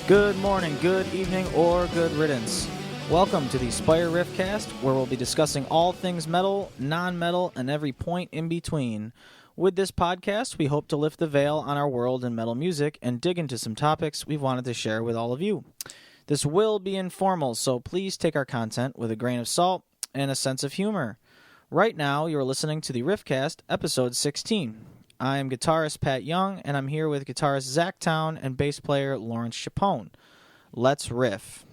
Good morning, good evening, or good riddance. Welcome to the Spire RIFFCAST, where we'll be discussing all things metal, non-metal, and every point in between. With this podcast, we hope to lift the veil on our world in metal music and dig into some topics we've wanted to share with all of you. This will be informal, so please take our content with a grain of salt and a sense of humor. Right now, you're listening to the RIFFCAST, episode 16. I am guitarist Pat Young, and I'm here with guitarist Zack and bass player Lawrence Chapone. Let's riff.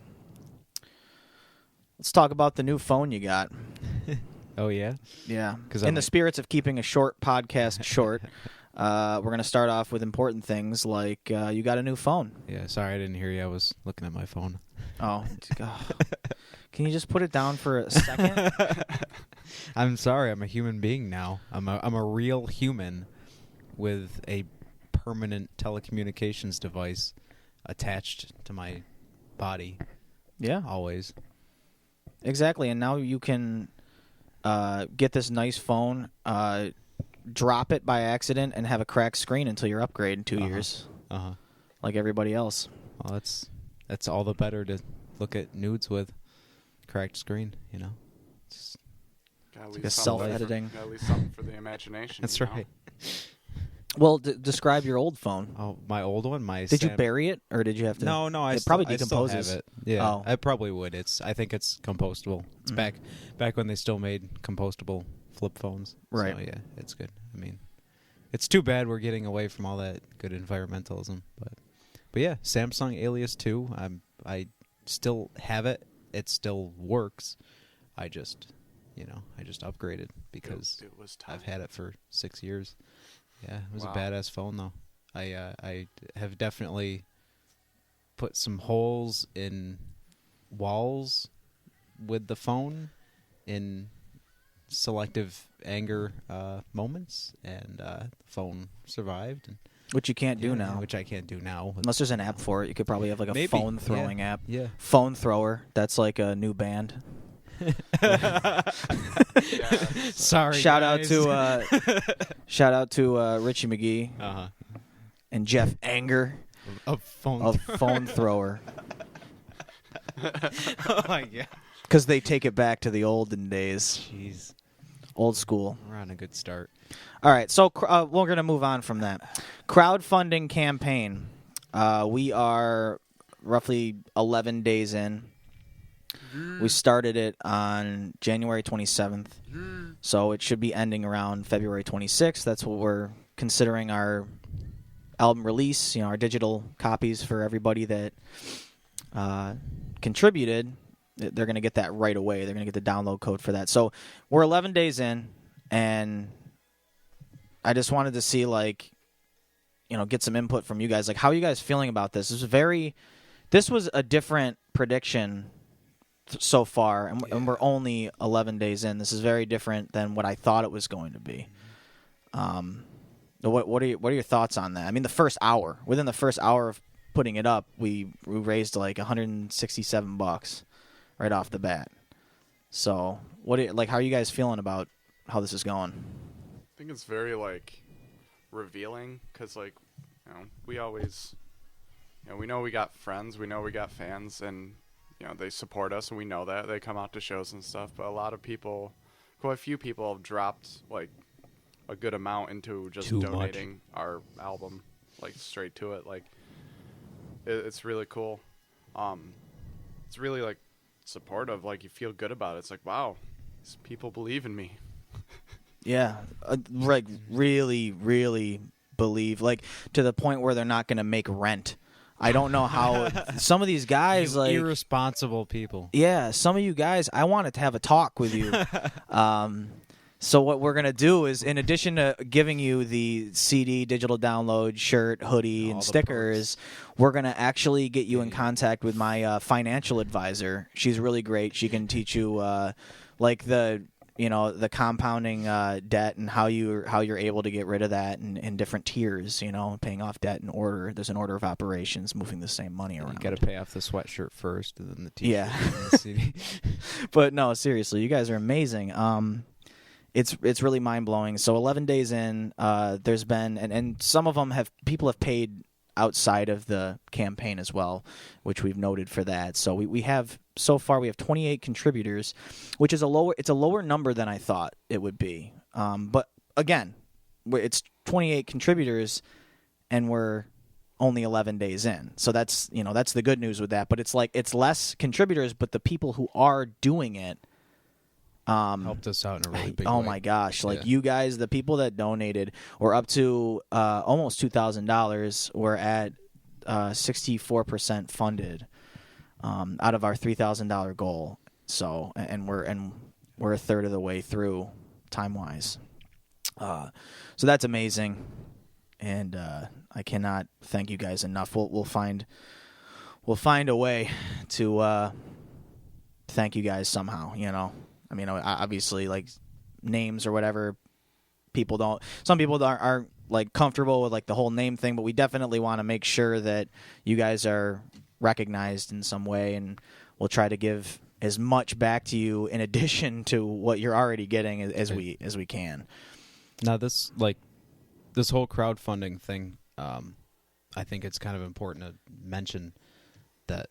Let's talk about the new phone you got. Oh, yeah? Yeah. In the spirits of keeping a short podcast short, we're going to start off with important things like you got a new phone. Yeah, sorry, I didn't hear you. I was looking at my phone. Oh. Can you just put it down for a second? I'm sorry. I'm a human being now. I'm a real human with a permanent telecommunications device attached to my body. Yeah. Always. Exactly, and now you can get this nice phone, drop it by accident, and have a cracked screen until your upgrade in 2 years. Like everybody else. Well, that's all the better to look at nudes with. Cracked screen, you know. It's like a self-editing. At least something for the imagination. That's right. Well, describe your old phone. Oh, my old one? Did you bury it, or did you have to? No, it probably decomposes. I still have it. Yeah, I probably would. I think it's compostable. It's back when they still made compostable flip phones. Right. So, yeah, it's good. I mean, it's too bad we're getting away from all that good environmentalism. But yeah, Samsung Alias 2. I still have it. It still works. I just upgraded because it was time. I've had it for 6 years. Yeah, it was a badass phone, though. I have definitely put some holes in walls with the phone in selective anger moments, and the phone survived. Which you can't do now. Which I can't do now. Unless there's an app for it. You could probably have like a phone-throwing app. Yeah. Phone Thrower. That's like a new band. Sorry. Shout guys. out to Richie McGee and Jeff Anger of Phone Thrower. Oh my god! Because they take it back to the olden days. Jeez, old school. We're on a good start. All right, so we're gonna move on from that. Crowdfunding campaign. We are roughly 11 days in. We started it on January 27th, so it should be ending around February 26th. That's what we're considering our album release, our digital copies for everybody that contributed. They're going to get that right away. They're going to get the download code for that. So we're 11 days in, and I just wanted to see, get some input from you guys. Like, how are you guys feeling about this? This was a different prediction so far, and we're only 11 days in. This is very different than what I thought it was going to be. What are your thoughts on that? I mean, within the first hour of putting it up, we raised like $167 right off the bat. So, how are you guys feeling about how this is going? I think it's very revealing because we always, we know we got friends, we know we got fans, and they support us, and we know that. They come out to shows and stuff, but quite a few people have dropped, a good amount into just donating our album, straight to it. It's really cool. It's really, supportive. You feel good about it. It's wow, these people believe in me. Yeah, really, really believe, to the point where they're not going to make rent. I don't know how some of these guys irresponsible people. Yeah, some of you guys, I wanted to have a talk with you. So what we're going to do is, in addition to giving you the CD, digital download, shirt, hoodie, and stickers, we're going to actually get you in contact with my financial advisor. She's really great. She can teach you the compounding debt and how you're able to get rid of that in different tiers, paying off debt in order. There's an order of operations, moving the same money around. You got to pay off the sweatshirt first, and then the T-shirt. Yeah. And the CD. But no, seriously, you guys are amazing. It's really mind blowing. So 11 days in, there's been and some of them people have paid outside of the campaign as well, which we've noted for that. So we have so far we have 28 contributors, which is a lower number than I thought it would be. But again, it's 28 contributors, and we're only 11 days in. So that's the good news with that. But it's like it's less contributors, but the people who are doing it helped us out in a really big way. Oh my gosh! Like you guys, the people that donated, were up to almost $2,000. We're at 64% funded out of our $3,000 goal. So and we're a third of the way through time wise. So that's amazing, and I cannot thank you guys enough. We'll find a way to thank you guys somehow. I mean, obviously, like names or whatever, some people aren't like comfortable with like the whole name thing, but we definitely want to make sure that you guys are recognized in some way, and we'll try to give as much back to you in addition to what you're already getting as we can. Now, this whole crowdfunding thing, I think it's kind of important to mention that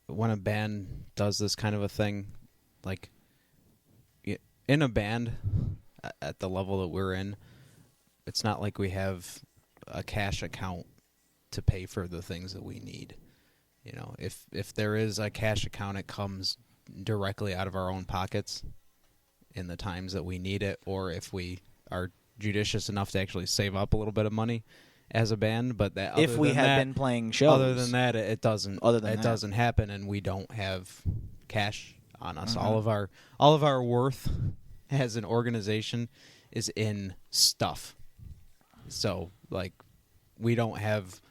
when a band does this kind of a thing, like in a band at the level that we're in, it's not like we have a cash account to pay for the things that we need. If there is a cash account, it comes directly out of our own pockets in the times that we need it, or if we are judicious enough to actually save up a little bit of money as a band. But that if we had been playing shows, other than that, it doesn't happen, and we don't have cash on us. Mm-hmm. All of our worth as an organization is in stuff. So like we don't have,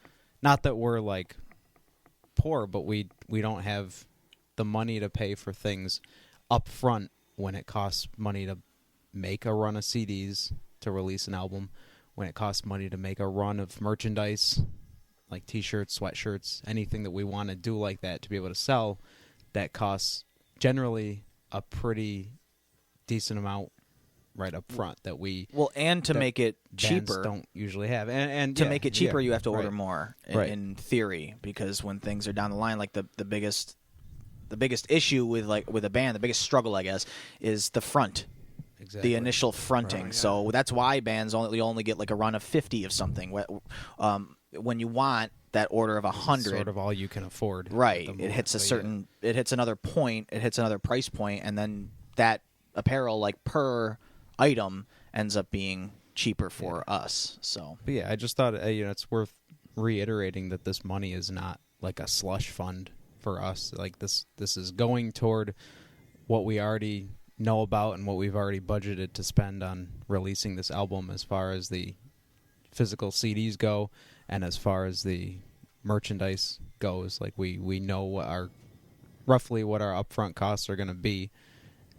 not that we're like poor, but we don't have the money to pay for things up front when it costs money to make a run of CDs to release an album, when it costs money to make a run of merchandise like t-shirts, sweatshirts, anything that we want to do like that to be able to sell, that costs generally a pretty decent amount right up front that we and to make it cheaper don't usually have, and to make it cheaper you have to order right. more Right. in theory, because when things are down the line, like the biggest issue with a band, the biggest struggle I guess is the front. Exactly. The initial fronting. Right, yeah. So that's why bands only get like a run of 50 of something. When you want that order of 100, sort of all you can afford. right? It hits it hits another point. It hits another price point, and then that apparel, like per item, ends up being cheaper for us. So, but yeah, I just thought it's worth reiterating that this money is not like a slush fund for us. Like this is going toward what we already know about and what we've already budgeted to spend on releasing this album, as far as the physical CDs go and as far as the merchandise goes. Like we know roughly what our upfront costs are going to be,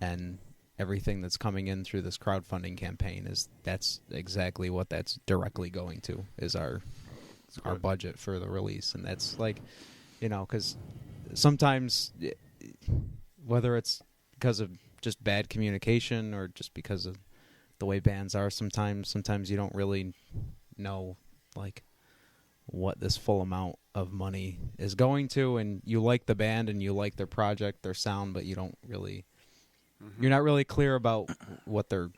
and everything that's coming in through this crowdfunding campaign that's exactly what that's directly going to, is our budget for the release. And that's like, because sometimes, whether it's because of just bad communication or just because of the way bands are, sometimes you don't really know like what this full amount of money is going to, and you like the band and you like their project, their sound, but you don't really you're not really clear about what their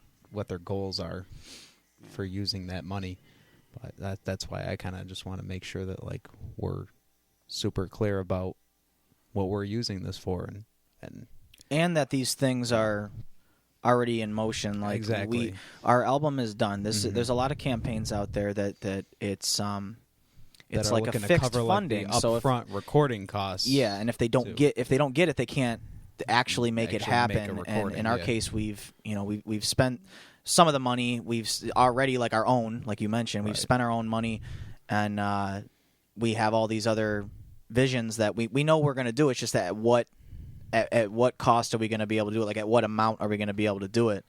goals are for using that money. But that's why I kind of just want to make sure that like we're super clear about what we're using this for, and that these things are already in motion. Like exactly. Our album is done. There's a lot of campaigns out there that it's like a fixed funding, like the upfront recording costs. Yeah, and if they don't get it, they can't actually make it happen. And in our case, we've spent some of the money. We've already, like our own, like you mentioned, we've spent our own money, and we have all these other visions that we know we're going to do. It's just that at what cost are we going to be able to do it? Like at what amount are we going to be able to do it?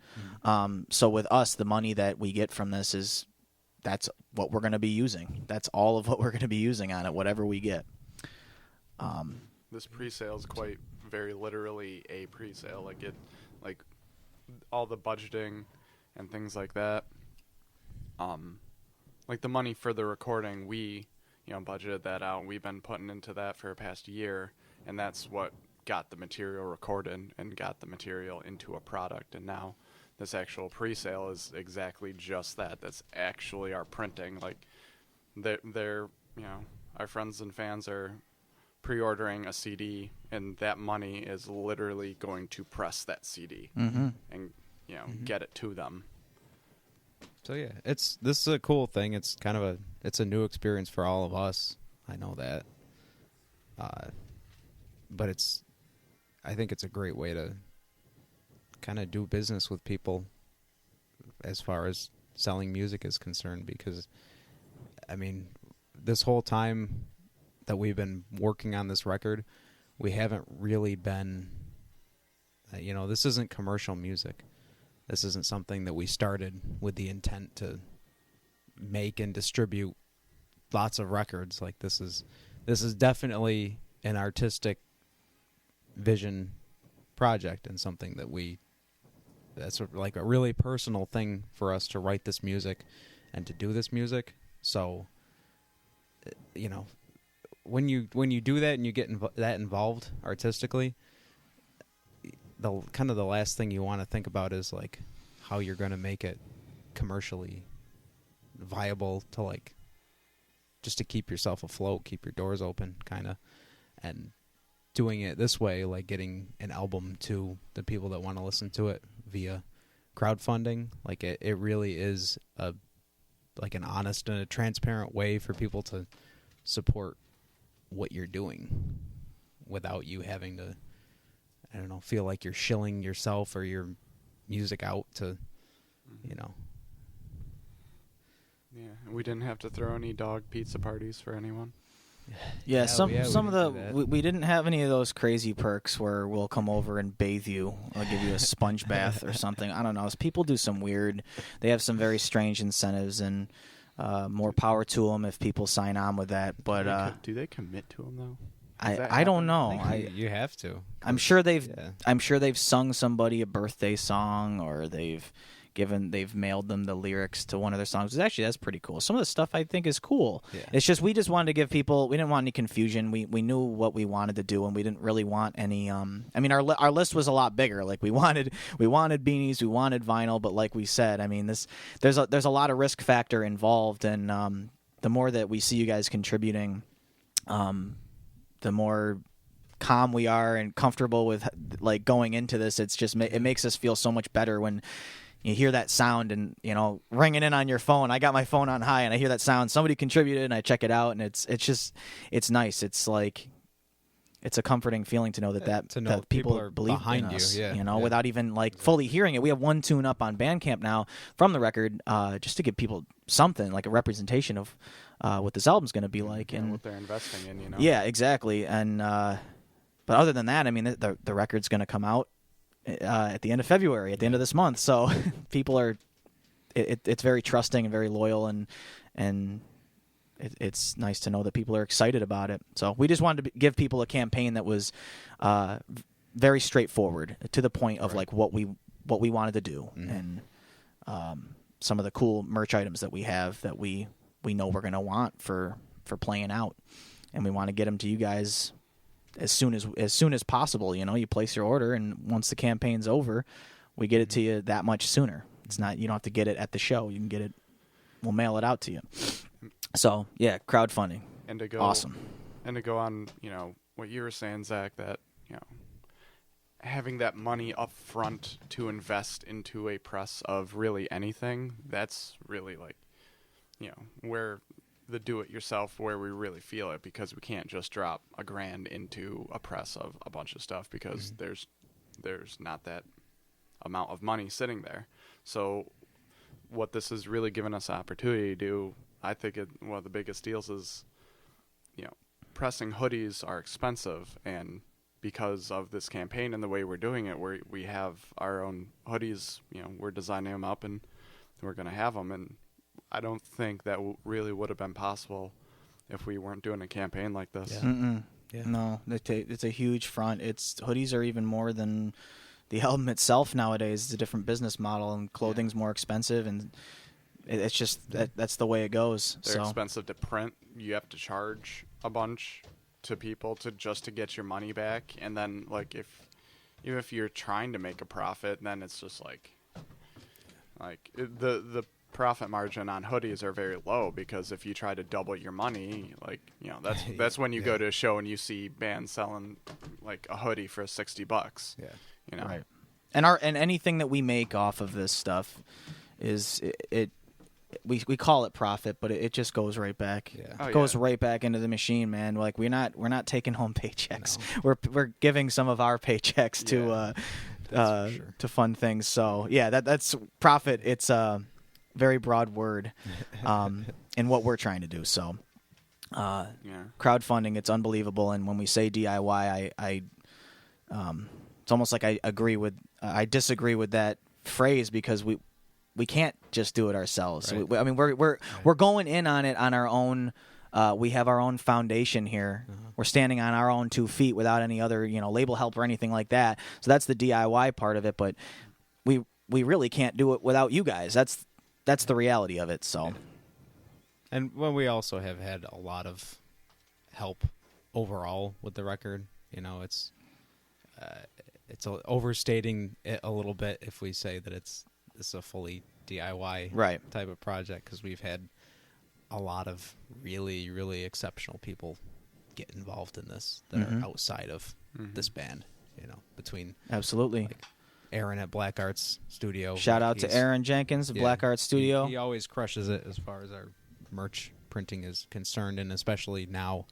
So with us, the money that we get from this that's what we're going to be using. That's all of what we're going to be using on it, whatever we get. This pre-sale is quite very literally a pre-sale. Like all the budgeting and things like that. Like the money for the recording, we budgeted that out. We've been putting into that for the past year, and that's what got the material recorded and got the material into a product. And now this actual pre-sale is exactly just that. That's actually our printing. Like, they're our friends and fans are pre-ordering a CD, and that money is literally going to press that CD and get it to them. So yeah, this is a cool thing. It's kind of it's a new experience for all of us. I know that, but I think it's a great way to kind of do business with people as far as selling music is concerned. Because, I mean, this whole time that we've been working on this record, we haven't really been, this isn't commercial music. This isn't something that we started with the intent to make and distribute lots of records. Like, this is definitely an artistic vision project, and something that's like a really personal thing for us to write this music and to do this music. So, when you do that and you get that involved artistically, the kind of the last thing you want to think about is like how you're going to make it commercially viable to, like, just to keep yourself afloat, keep your doors open, kind of. And doing it this way, like getting an album to the people that want to listen to it via crowdfunding, like it really is an honest and a transparent way for people to support what you're doing without you having to, I don't know, feel like you're shilling yourself or your music out to, Yeah, we didn't have to throw any dog pizza parties for anyone. Yeah, some of the we didn't have any of those crazy perks where we'll come over and bathe you. I'll give you a sponge bath or something. I don't know. People do some weird. They have some very strange incentives, and more power to them if people sign on with that. But do they commit to them though? I don't know. You have to. I'm sure they've sung somebody a birthday song, or they've mailed them the lyrics to one of their songs. Actually, that's pretty cool. Some of the stuff I think is cool. Yeah. It's just we just wanted to give people. We didn't want any confusion. We knew what we wanted to do, and we didn't really want any. I mean, our list was a lot bigger. Like we wanted beanies, we wanted vinyl, but like we said, I mean, there's a lot of risk factor involved, and the more that we see you guys contributing, the more calm we are and comfortable with like going into this. It's just it makes us feel so much better when you hear that sound and ringing in on your phone. I got my phone on high and I hear that sound. Somebody contributed and I check it out, and it's nice. It's like it's a comforting feeling to know that people are believe behind in us, you. Yeah, without even like fully hearing it. We have one tune up on Bandcamp now from the record, just to give people something like a representation of what this album's going to be like and what they're investing in. Yeah, exactly. And but other than that, I mean, the record's going to come out at the end of February, at the end of this month. So people are, it's very trusting and very loyal, and it's nice to know that people are excited about it. So we just wanted to give people a campaign that was very straightforward, to the point of like what we wanted to do, and some of the cool merch items that we have that we know we're going to want for playing out, and we want to get them to you guys as soon as possible. You place your order, and once the campaign's over, we get it to you that much sooner. It's not, you don't have to get it at the show. You can get it, we'll mail it out to you. So yeah, crowdfunding. And to go awesome. And to go on, what you were saying, Zach, that having that money up front to invest into a press of really anything, that's really like, where the do-it-yourself, where we really feel it, because we can't just drop $1,000 into a press of a bunch of stuff, because there's not that amount of money sitting there. So what this has really given us opportunity to do, I think one of the biggest deals is, pressing hoodies are expensive, and because of this campaign and the way we're doing it, we have our own hoodies, we're designing them up and we're going to have them, and I don't think that really would have been possible if we weren't doing a campaign like this. Yeah. Yeah. No, it's a huge front. Hoodies are even more than the album itself nowadays. It's a different business model, and clothing's more expensive, and it's just that's the way it goes. They're so expensive to print. You have to charge a bunch to people to get your money back, and then like even if you're trying to make a profit, then it's just the profit margin on hoodies are very low, because if you try to double your money, like, you know, that's when you go to a show and you see bands selling like a hoodie for $60. Yeah. You know. Right. And anything that we make off of this stuff is we call it profit, but it just goes right back. Yeah. It goes right back into the machine, man. Like we're not taking home paychecks. No. We're giving some of our paychecks to fund things. So yeah, that's profit. It's a very broad word in what we're trying to do. So crowdfunding, it's unbelievable. And when we say DIY, I it's almost like I disagree with that phrase, because we can't just do it ourselves. Right. We're going in on it on our own. We have our own foundation here. We're standing on our own 2 feet without any other, label help or anything like that. So that's the DIY part of it. But we really can't do it without you guys. That's the reality of it. So, and when we also have had a lot of help overall with the record, it's overstating it a little bit if we say that it's a fully DIY type of project, because we've had a lot of really, really exceptional people get involved in this that are outside of this band, between absolutely like Aaron at Black Arts Studio. Shout out to Aaron Jenkins of Black Arts Studio. He always crushes it as far as our merch printing is concerned, and especially now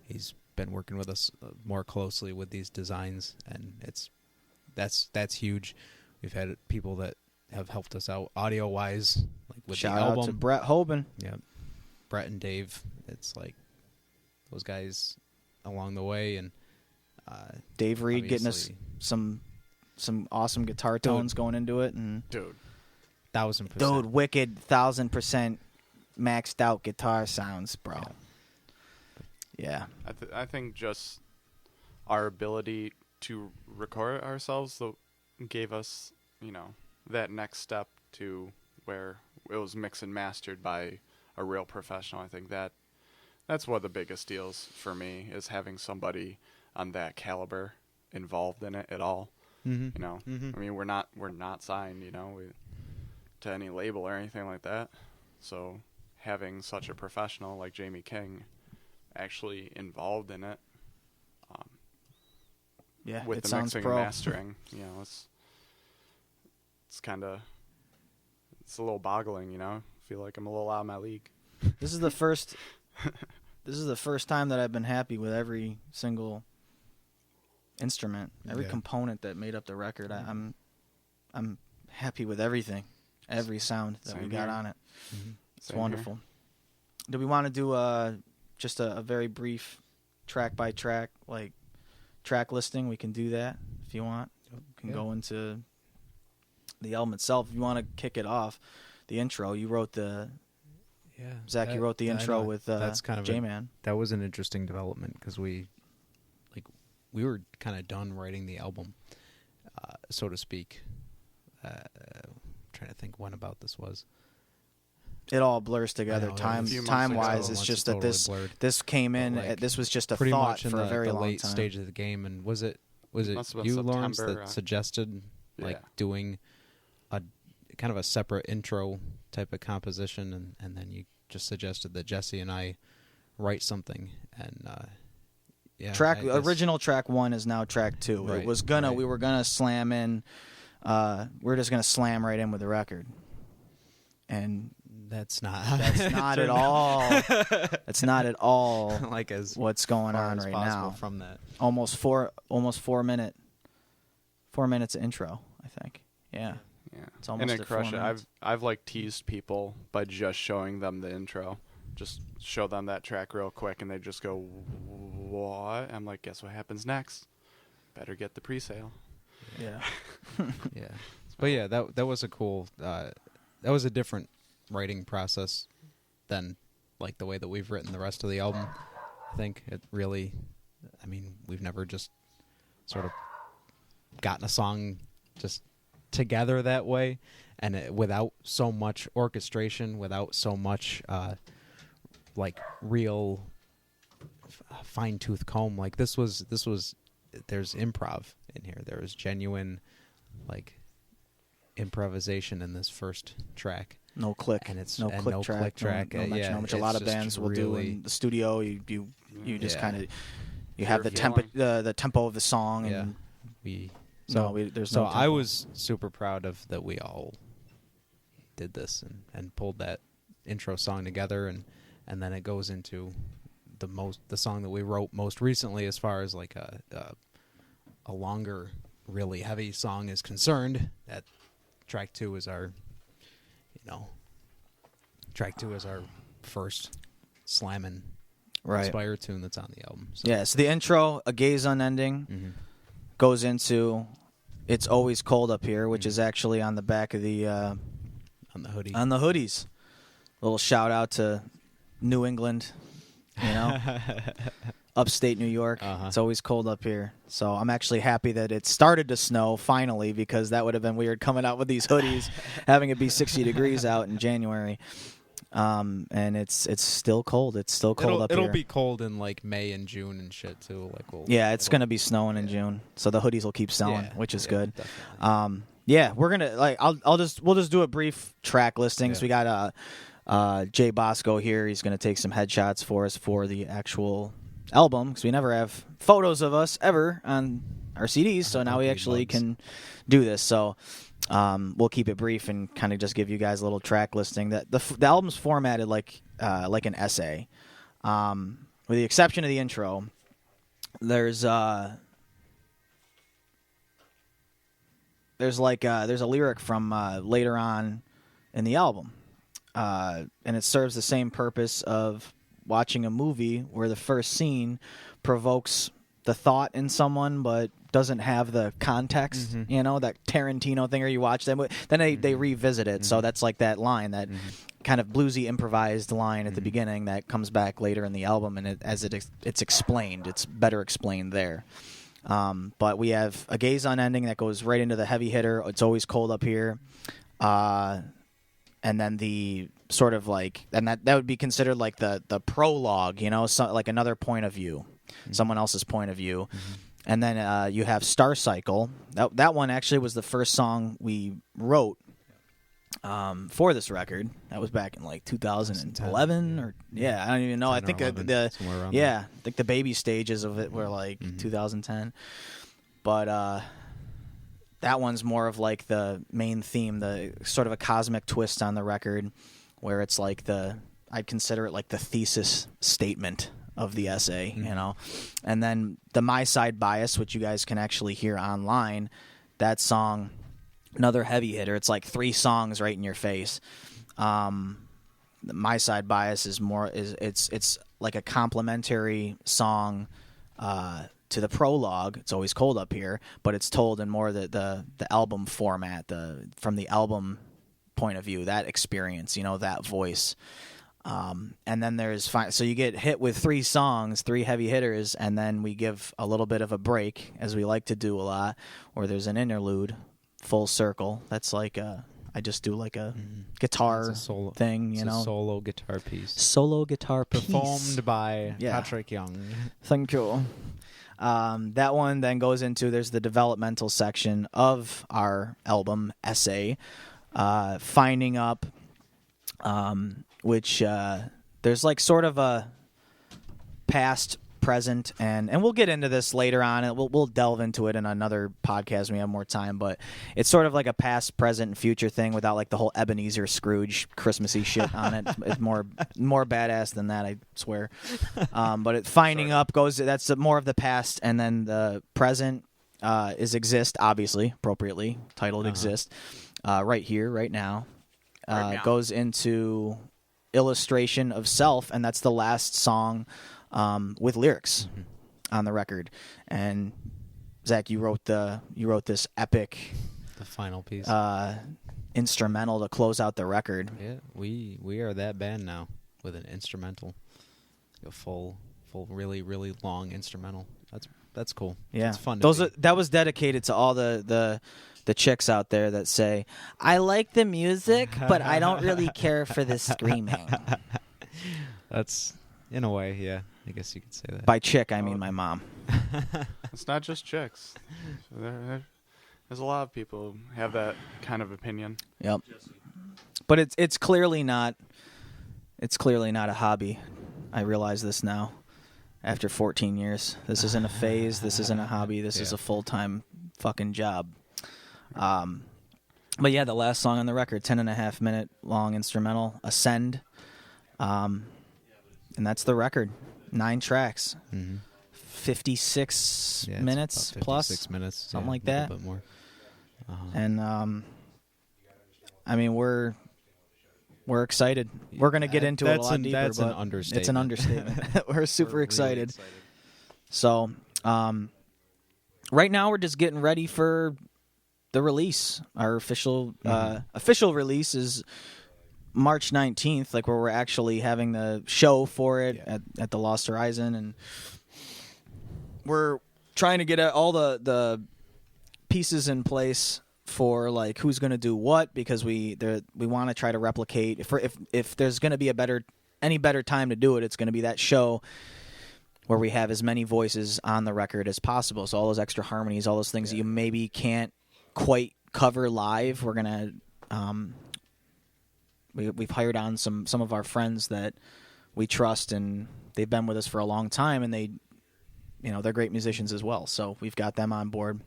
he's been working with us more closely with these designs, and that's huge. We've had people that have helped us out audio wise, like with Shout the album. out to Brett Hoban. Yeah, Brett and Dave. It's like those guys along the way, and Dave Reed getting us some awesome guitar tones going into it, and 1,000%. Dude, wicked 1,000% maxed out guitar sounds, bro. Yeah. I think just our ability to record ourselves gave us, that next step to where it was mixed and mastered by a real professional. I think that's one of the biggest deals for me, is having somebody on that caliber involved in it at all. Mm-hmm. I mean, we're not signed, to any label or anything like that. So having such a professional like Jamie King actually involved in it, with the mixing and mastering, it's a little boggling, I feel like I'm a little out of my league. This is the first time that I've been happy with every single instrument, every component that made up the record. I'm happy with everything, every sound that we got on it. Mm-hmm. It's wonderful. Do we want to do just a very brief track by track, like track listing? We can do that if you want. We can go into the album itself. If you want to kick it off, the intro, you wrote the Zach, you wrote the intro with that's kind of J-Man. That was an interesting development, because we were kind of done writing the album, so to speak. Trying to think when about this was. It all blurs together. Time wise, it's just that this came in. This was just a thought for a very long late time. Stage of the game, and was it you, Lawrence, that suggested doing a kind of a separate intro type of composition, and then you just suggested that Jesse and I write something, and original track 1 is now track 2. Right, it was we were gonna slam in. We're just gonna slam right in with the record, and that's not at all. That's not at all like as what's going on as right now. From that, almost 4 minutes of intro, I think. Yeah. It's almost and crush it. I've like teased people by just showing them the intro. Just show them that track real quick, and they just go, "What?" I'm like, "Guess what happens next? Better get the pre-sale." Yeah. Yeah. But yeah, that was a cool. That was a different writing process than like the way that we've written the rest of the album. I think it really. I mean, we've never just sort of gotten a song just together that way, and without so much orchestration, without so much like real fine tooth comb. Like this was there's improv in here. There was genuine like improvisation in this first track. No click. And it's no click track. No mention, which a lot of bands will do in the studio. You just kind of you have the tempo of the song. Yeah. And there's no tempo. I was super proud of that we all did this and pulled that intro song together, and then it goes into the song that we wrote most recently as far as like a longer, really heavy song is concerned. That track 2 is our first slamming Inspire tune that's on the album. So. Yeah, so the intro, A Gaze Unending, goes into It's Always Cold Up Here, which is actually on the back of the on the hoodie. On the hoodies. A little shout out to New England, upstate New York. It's always cold up here. So I'm actually happy that it started to snow finally, because that would have been weird coming out with these hoodies, having it be 60 degrees out in January. And it's still cold. It's still cold up here. It'll be cold in like May and June and shit too. Like it's gonna be snowing in June, so the hoodies will keep selling, which is good. Definitely. We're gonna we'll just do a brief track listings. We got Jay Bosco here. He's gonna take some headshots for us for the actual album, because we never have photos of us ever on our CDs, so now we actually can do this. So we'll keep it brief and kind of just give you guys a little track listing. That the album's formatted like an essay, with the exception of the intro. There's a lyric from later on in the album, and it serves the same purpose of watching a movie where the first scene provokes the thought in someone but doesn't have the context, that Tarantino thing, or you watch them, then they revisit it. So that's like that line, that kind of bluesy improvised line at the beginning that comes back later in the album, and it's explained. It's better explained there. But we have A Gaze Unending that goes right into the heavy hitter, It's Always Cold Up Here. And then the sort of like, and that would be considered like the prologue, so like another point of view, someone else's point of view. And then you have Star Cycle. That one actually was the first song we wrote for this record. That was back in like 2011 or I don't even know. I think I think the baby stages of it were like 2010. But that one's more of like the main theme, the sort of a cosmic twist on the record, where it's like I'd consider it like the thesis statement of the essay, And then the Myside Bias, which you guys can actually hear online, that song, another heavy hitter. It's like 3 songs right in your face. The Myside Bias is it's like a complimentary song to the prologue. It's Always Cold Up Here, but it's told in more the album format, from the album point of view, that experience, that voice. And then there's so you get hit with 3 songs, 3 heavy hitters, and then we give a little bit of a break, as we like to do a lot, or there's an interlude, full circle. That's like I just do like a guitar thing, a solo guitar piece. Solo guitar piece. Performed by Patrick Young. Thank you. That one then goes into, there's the developmental section of our album essay, Finding Up, which there's like sort of a past, present, and we'll get into this later on, and we'll delve into it in another podcast when we have more time, but it's sort of like a past, present, and future thing without like the whole Ebenezer Scrooge Christmassy shit on it. It's more badass than that, I swear. But Finding Up that's more of the past, and then the present is Exist, obviously, appropriately titled Exist, right here, right now. Goes into Illustration of Self, and that's the last song with lyrics on the record. And Zach, you wrote this epic, the final piece, instrumental to close out the record. Yeah, we are that band now with an instrumental, a full, really, really long instrumental. That's cool. Yeah, It's fun. That was dedicated to all the chicks out there that say, "I like the music, but I don't really care for the screaming." That's, in a way, yeah. I guess you could say that. By chick, I mean my mom. It's not just chicks. There's a lot of people who have that kind of opinion. Yep. But it's clearly not. It's clearly not a hobby. I realize this now. After 14 years, this isn't a phase. This isn't a hobby. This is a full-time fucking job. But yeah, the last song on the record, 10.5 minute long instrumental, Ascend. And that's the record. 9 tracks. 56 minutes 56 plus. 56 minutes. Something like that. A little bit more. And I mean, we're excited. We're going to get into it a lot deeper. That's an but understatement. It's an understatement. We're super excited. Really excited. So, right now we're just getting ready for the release. Our official release is March 19th, like where we're actually having the show for it at the Lost Horizon, and we're trying to get all the pieces in place for like who's going to do what, because we want to try to replicate if there's going to be any better time to do it, it's going to be that show where we have as many voices on the record as possible. So all those extra harmonies, all those things that you maybe can't quite cover live, we're going to we've hired on some of our friends that we trust, and they've been with us for a long time, and they're great musicians as well. So we've got them on board,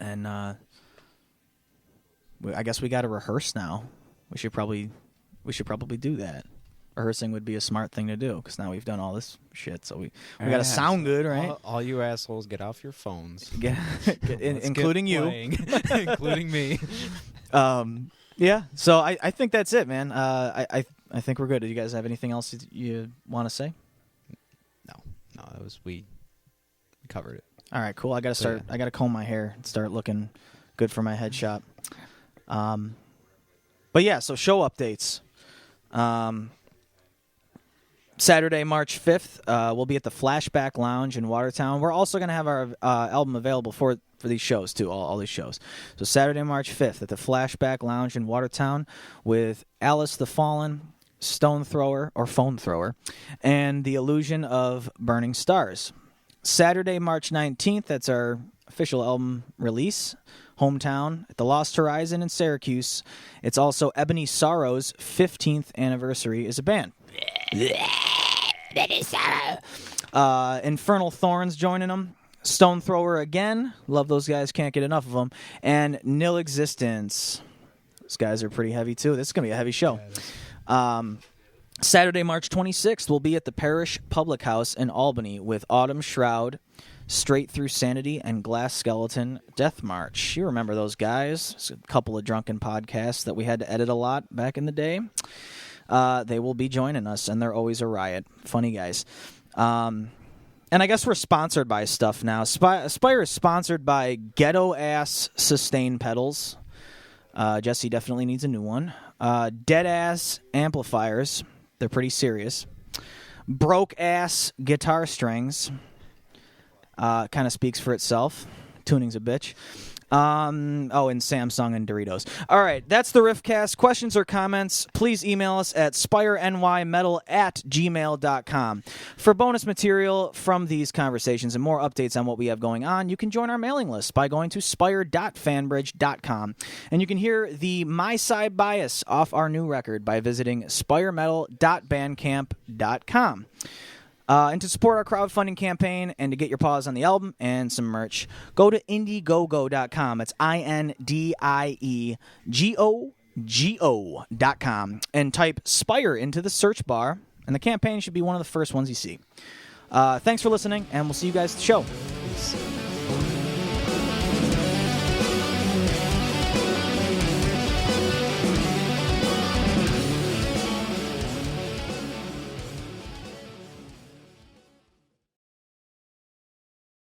and I guess we got to rehearse now. We should probably do that. Rehearsing would be a smart thing to do, because now we've done all this shit, so we got to sound good, right? All you assholes, get off your phones, including you, including me. Yeah. So I think that's it, man. I think we're good. Do you guys have anything else you want to say? No, that was we covered it. All right, cool. I got to start. I got to comb my hair and start looking good for my headshot. But yeah, so show updates. Saturday, March 5th, we'll be at the Flashback Lounge in Watertown. We're also going to have our album available for these shows, too, all these shows. So Saturday, March 5th at the Flashback Lounge in Watertown with Alice the Fallen, Stone Thrower, or Phone Thrower, and The Illusion of Burning Stars. Saturday, March 19th, that's our official album release, Hometown, at the Lost Horizon in Syracuse. It's also Ebony Sorrow's 15th anniversary as a band. Infernal Thorns joining them. Stone Thrower again. Love those guys. Can't get enough of them. And Nil Existence. Those guys are pretty heavy, too. This is going to be a heavy show. Saturday, March 26th, we'll be at the Parish Public House in Albany with Autumn Shroud, Straight Through Sanity, and Glass Skeleton Death March. You remember those guys. It's a couple of drunken podcasts that we had to edit a lot back in the day. They will be joining us, and they're always a riot. Funny guys. And I guess we're sponsored by stuff now. Spire is sponsored by Ghetto-Ass Sustain Pedals. Jesse definitely needs a new one. Dead-Ass Amplifiers. They're pretty serious. Broke-Ass Guitar Strings. Kind of speaks for itself. Tuning's a bitch. And Samsung and Doritos. All right, that's the RIFFCAST. Questions or comments, please email us at spirenymetal@gmail.com. For bonus material from these conversations and more updates on what we have going on, you can join our mailing list by going to spire.fanbridge.com. And you can hear the Myside Bias off our new record by visiting spiremetal.bandcamp.com. And to support our crowdfunding campaign and to get your paws on the album and some merch, go to indiegogo.com. It's INDIEGOGO.com. And type Spire into the search bar, and the campaign should be one of the first ones you see. Thanks for listening, and we'll see you guys at the show.